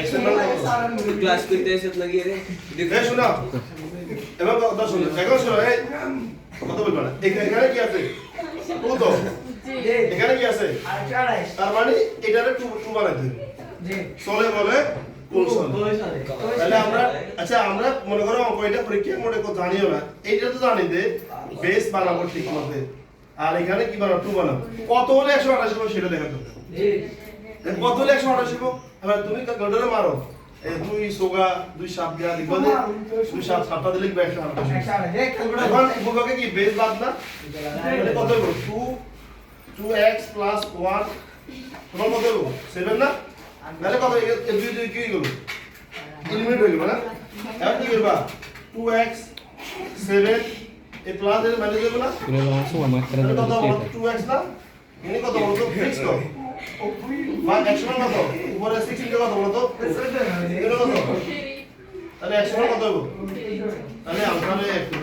x এর মান class করতে এসে লাগিয়ে রে এই শোনো এবার কথা শোনো এখন শোনো এই কথা বলবা না এখানে কি আছে টু তো এখানে কি আছে তার মানে এটারে টু বানাইতে হবে জি চলে বলে তাহলে আমরা আচ্ছা আমরা মনে করো অঙ্ক এটা পরীক্ষা মোডে কো জানিও না এইটা তো জানি যে বেস বানাবো ঠিক মতে আর এখানে কি বানাবো টু বানাবো কত হলে 128 হবে সেটা দেখা দরকার জি কত হলে 128 হবে এবার তুমি গডরে মারো এই দুই সোগা দুই সাত দিয়া লিখবা যে দুই সাত সাতটা দিলে লিখবা 128 এখন বুকাকে কি বেস বাদ না তাহলে কত হবে 2x + 1 তোমার কত হবে 7 না নালে কত এই দুই দুই কি হলো এলিমিনেট হয়ে গেল না এখন কি করবা 2x 7 এ প্লাস এর মানে দেব না Pero langsung sama কত বলো 2x না এনে কত বলো তো ফিক্স তো বা x মান কত উপরে 6 ইনটু কত বলো তো এর কত তাহলে x মান কত হবে তাহলে আমরা একটু